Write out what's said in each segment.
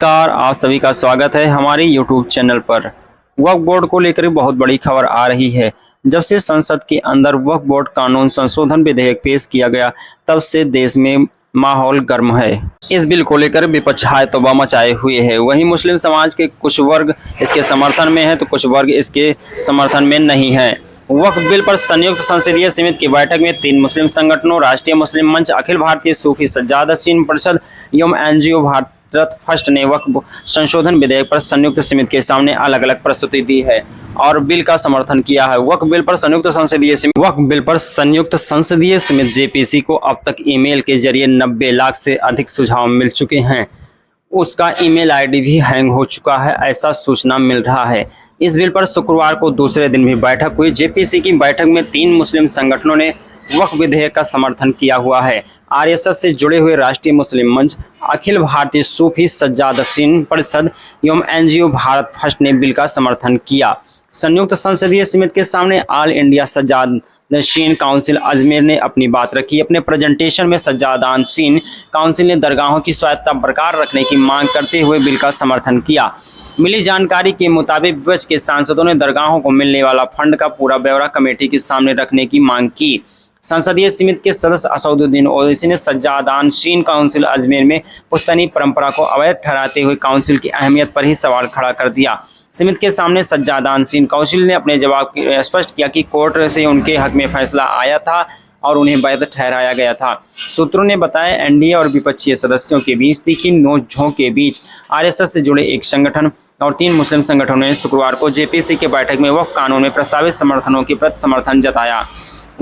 नमस्कार, आप सभी का स्वागत है हमारे YouTube चैनल पर। वक्फ बोर्ड को लेकर बहुत बड़ी खबर आ रही है। जब से संसद के अंदर वक्फ बोर्ड कानून संशोधन विधेयक पेश किया गया, तब से देश में माहौल गर्म है। इस बिल को लेकर विपक्ष हाय तौबा मचाए हुए है। वहीं मुस्लिम समाज के कुछ वर्ग इसके समर्थन में है तो कुछ वर्ग इसके समर्थन में नहीं है। वक्फ बिल पर संयुक्त संसदीय समिति की बैठक में 3 मुस्लिम संगठनों, राष्ट्रीय मुस्लिम मंच, अखिल भारतीय सूफी सज्जादशीन परिषद एवं NGO भारत फर्स्ट ने वक्फ संशोधन विधेयक पर संयुक्त समिति के सामने अलग अलग प्रस्तुति दी है और बिल का समर्थन किया है। वक्फ बिल पर संयुक्त संसदीय समिति JPC को अब तक ईमेल के जरिए 90 लाख से अधिक सुझाव मिल चुके हैं। उसका ईमेल ID भी हैंग हो चुका है, ऐसा सूचना मिल रहा है। इस बिल पर शुक्रवार को दूसरे दिन भी बैठक हुई। JPC की बैठक में 3 मुस्लिम संगठनों ने वक्फ विधेयक का समर्थन किया हुआ है। RSS से जुड़े हुए राष्ट्रीय मुस्लिम मंच, अखिल भारतीय सूफी सज्जादशीन परिषद एवं NGO भारत फर्स्ट ने बिल का समर्थन किया। संयुक्त संसदीय समिति के सामने ऑल इंडिया सज्जादानशीन काउंसिल अजमेर ने अपनी बात रखी। अपने प्रेजेंटेशन में सज्जादानशीन काउंसिल ने दरगाहों की स्वायत्तता बरकरार रखने की मांग करते हुए बिल का समर्थन किया। मिली जानकारी के मुताबिक विपक्ष के सांसदों ने दरगाहों को मिलने वाला फंड का पूरा ब्यौरा कमेटी के सामने रखने की मांग की। संसदीय समिति के सदस्य असदुद्दीन ओवैसी ने सज्जादानशीन काउंसिल अजमेर में पुश्तैनी परंपरा को अवैध ठहराते हुए काउंसिल की अहमियत पर ही सवाल खड़ा कर दिया। समिति के सामने सज्जादानशीन काउंसिल ने अपने जवाब में स्पष्ट किया कि कोर्ट से उनके हक में फैसला आया था और उन्हें वैध ठहराया गया था। सूत्रों ने बताया, NDA और विपक्षी सदस्यों के बीच तीखी नोक-झोंक के बीच RSS से जुड़े एक संगठन और 3 मुस्लिम संगठनों ने शुक्रवार को JPC के बैठक में वक्फ कानून में प्रस्तावित समर्थनों के प्रति समर्थन जताया।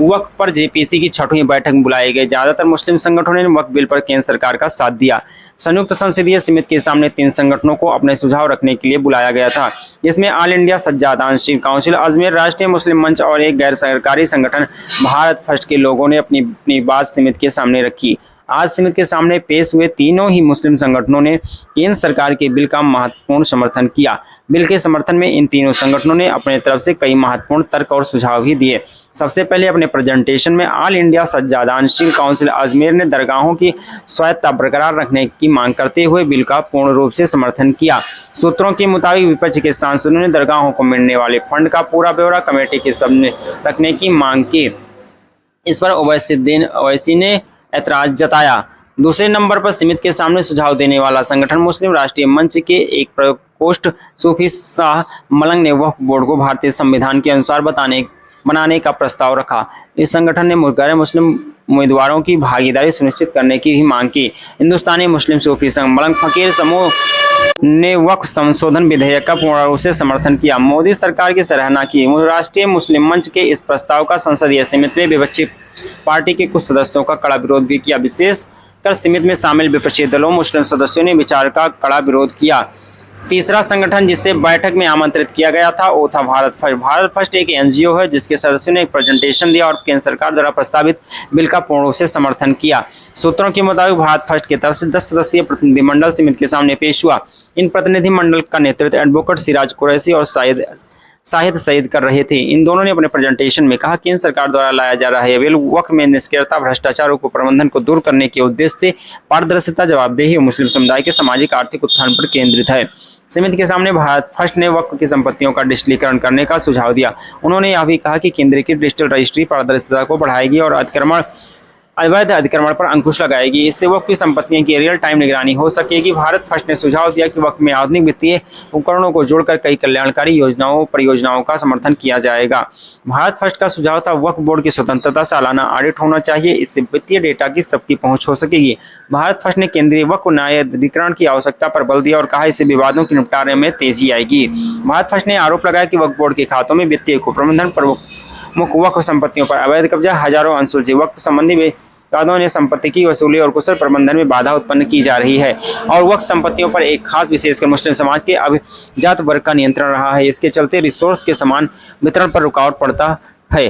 वक्फ पर JPC की 6वीं बैठक में बुलाए गए ज्यादातर मुस्लिम संगठनों ने वक्फ बिल पर केंद्र सरकार का साथ दिया। संयुक्त संसदीय समिति के सामने 3 संगठनों को अपने सुझाव रखने के लिए बुलाया गया था, जिसमें ऑल इंडिया सज्जादानशीन काउंसिल अजमेर, राष्ट्रीय मुस्लिम मंच और एक गैर सरकारी संगठन भारत फर्स्ट के लोगों ने अपनी बात समिति के सामने रखी। आज समिति के सामने पेश हुए तीनों ही मुस्लिम संगठनों ने केंद्र सरकार के बिल का महत्वपूर्ण समर्थन किया। बिल के समर्थन में इन तीनों संगठनों ने अपने तरफ से कई महत्वपूर्ण तर्क और सुझाव भी दिए। सबसे पहले अपने प्रेजेंटेशन में ऑल इंडिया सज्जादानशीन काउंसिल अजमेर ने दरगाहों की स्वायत्तता बरकरार रखने की मांग करते हुए बिल का पूर्ण रूप से समर्थन किया। सूत्रों के मुताबिक विपक्ष के सांसदों ने दरगाहों को मिलने वाले फंड का पूरा ब्यौरा कमेटी के सामने रखने की मांग की। इस पर ओवैसी ने ऐतराज जताया। दूसरे नंबर पर समिति के सामने सुझाव देने वाला संगठन मुस्लिम राष्ट्रीय मंच के एक प्रकोष्ठ सूफी शाह मलंग ने वक्फ बोर्ड को भारतीय संविधान के अनुसार बनाने का प्रस्ताव रखा। इस संगठन ने गैर मुस्लिम उम्मीदवारों की भागीदारी सुनिश्चित करने की भी मांग की। हिंदुस्तानी मुस्लिम सूफी संघ मलंग फकीर समूह ने वक्फ संशोधन विधेयक का पूर्ण रूप से समर्थन किया। मोदी सरकार की सराहना की। राष्ट्रीय मुस्लिम मंच के इस प्रस्ताव का संसदीय समिति में विपक्षी पार्टी के कुछ सदस्यों का कड़ा विरोध भी किया। विशेषकर समिति में शामिल विपक्षी दलों मुस्लिम सदस्यों ने विचार का कड़ा विरोध किया। तीसरा संगठन जिसे बैठक में आमंत्रित किया गया था वो था भारत फर्स्ट। भारत फर्स्ट एक NGO है जिसके सदस्यों ने एक प्रेजेंटेशन दिया और केंद्र सरकार द्वारा प्रस्तावित बिल का पूर्ण रूप से समर्थन किया। सूत्रों के मुताबिक भारत फर्स्ट की तरफ से 10 सदस्यीय प्रतिनिधिमंडल समिति के सामने पेश हुआ। इन प्रतिनिधिमंडल का नेतृत्व एडवोकेट सिराज कुरैशी और शाहिद सईद कर रहे थे। इन दोनों ने अपने प्रेजेंटेशन में कहा, केंद्र सरकार द्वारा लाया जा रहा है बिल वक्फ में निष्क्रियता, भ्रष्टाचार को प्रबंधन को दूर करने के उद्देश्य से पारदर्शिता, जवाबदेही और मुस्लिम समुदाय के सामाजिक आर्थिक उत्थान पर केंद्रित है। समिति के सामने भारत फर्स्ट ने वक्फ की संपत्तियों का डिजिटलीकरण करने का सुझाव दिया। उन्होंने यह भी कहा कि केंद्रीकृत डिजिटल रजिस्ट्री पारदर्शिता को बढ़ाएगी और अवैध अतिक्रमण पर अंकुश लगाएगी। इससे वक्फ की संपत्तियों की रियल टाइम निगरानी हो सकेगी। भारत फर्स्ट ने सुझाव दिया कि वक्फ में आधुनिक वित्तीय उपकरणों को जोड़कर कई कल्याणकारी परियोजनाओं का समर्थन किया जाएगा। भारत फर्स्ट का सुझाव था, वक्फ बोर्ड की स्वतंत्रता, सालाना ऑडिट होना चाहिए, इससे वित्तीय डेटा की सबकी पहुंच हो सकेगी। भारत फर्स्ट ने केंद्रीय वक्फ न्यायाधिकरण की आवश्यकता पर बल दिया और कहा, इससे विवादों के निपटारे में तेजी आएगी। भारत फर्स्ट ने आरोप लगाया कि वक्फ बोर्ड के खातों में वित्तीय कुप्रबंधन, प्रमुख वक्फ संपत्तियों पर अवैध कब्जा, हजारों अनसुलझे वक्फ संबंधी विवादों ने संपत्ति की वसूली और कुशल प्रबंधन में बाधा उत्पन्न की जा रही है और वक्फ संपत्तियों पर एक खास विशेषकर मुस्लिम समाज के अभिजात वर्ग का नियंत्रण रहा है। इसके चलते रिसोर्स के समान वितरण पर रुकावट पड़ता है।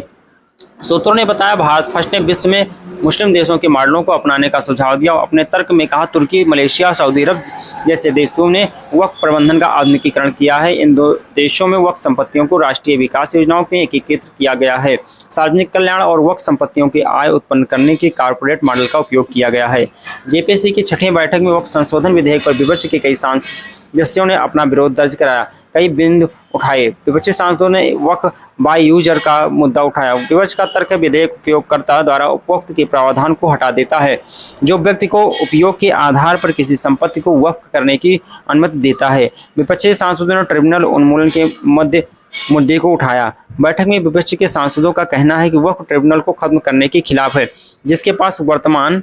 सूत्रों ने बताया, भारत फर्स्ट ने विश्व में मुस्लिम देशों के मॉडलों को अपनाने का सुझाव दिया और अपने तर्क में कहा, तुर्की, मलेशिया, सऊदी अरब जैसे देशों ने वक्फ प्रबंधन का आधुनिकीकरण किया है। इन दो देशों में वक्फ संपत्तियों को राष्ट्रीय विकास योजनाओं में एकीकृत किया गया है। सार्वजनिक कल्याण और वक्फ संपत्तियों की आय उत्पन्न करने के कारपोरेट मॉडल का उपयोग किया गया है। जेपीसी की छठी बैठक में वक्फ संशोधन विधेयक पर विपक्ष के कई सदस्यों ने अपना विरोध दर्ज कराया, कई बिंदु उठाए। विपक्षी सांसदों ने वक्फ बाय यूजर का मुद्दा उठाया। विपक्ष का तर्क विधेयक उपयोगकर्ता द्वारा उपभोक्त के प्रावधान को हटा देता है, जो व्यक्ति को उपयोग के आधार पर किसी संपत्ति को वक्फ करने की अनुमति देता है। विपक्षी सांसदों ने ट्रिब्यूनल उन्मूलन के मुद्दे को उठाया। बैठक में विपक्ष के सांसदों का कहना है कि वक्फ ट्रिब्यूनल को खत्म करने के खिलाफ है, जिसके पास वर्तमान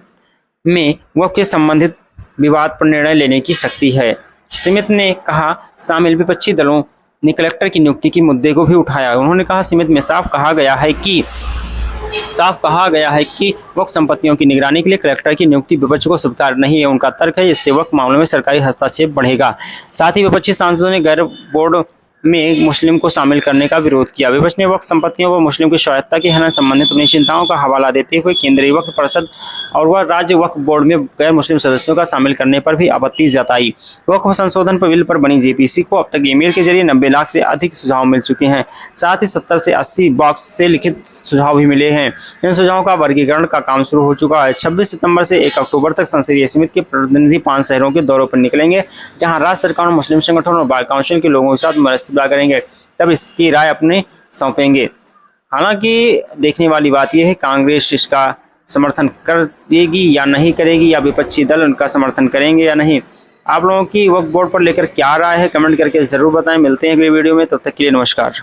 में वक्फ के संबंधित विवाद पर निर्णय लेने की शक्ति है। समिति ने कहा शामिल विपक्षी दलों ने कलेक्टर की नियुक्ति के मुद्दे को भी उठाया। उन्होंने कहा समिति में साफ कहा गया है कि वक्फ संपत्तियों की निगरानी के लिए कलेक्टर की नियुक्ति विपक्ष को स्वीकार नहीं है। उनका तर्क है इससे वक्फ मामलों में सरकारी हस्तक्षेप बढ़ेगा। साथ ही विपक्षी सांसदों ने गैर बोर्ड में मुस्लिम को शामिल करने का विरोध किया। विपक्ष ने वक्फ संपत्तियों व मुस्लिम की स्वायत्ता के हनन संबंधित अपनी चिंताओं का हवाला देते हुए केंद्रीय वक्फ परिषद और वह राज्य वक्फ बोर्ड में गैर मुस्लिम सदस्यों का शामिल करने पर भी आपत्ति जताई। वक्फ संशोधन बिल पर बनी जेपीसी को अब तक ईमेल के जरिए 90 लाख से अधिक सुझाव मिल चुके हैं। साथ ही 70 से 80 बॉक्स से लिखित सुझाव भी मिले हैं। इन सुझावों का वर्गीकरण का काम शुरू हो चुका है। 26 सितंबर से 1 अक्टूबर तक संसदीय समिति के प्रतिनिधि 5 शहरों के दौरों पर निकलेंगे, जहां राज्य सरकार, मुस्लिम संगठन और बार काउंसिल के लोगों के साथ मशवरा करेंगे, तब इसकी राय अपने सौंपेंगे। हालांकि देखने वाली बात यह है कांग्रेस इसका समर्थन कर देगी या नहीं करेगी, या विपक्षी दल उनका समर्थन करेंगे या नहीं। आप लोगों की वक्फ बोर्ड पर लेकर क्या राय है कमेंट करके जरूर बताएं। मिलते हैं अगले वीडियो में, तब तक के लिए नमस्कार।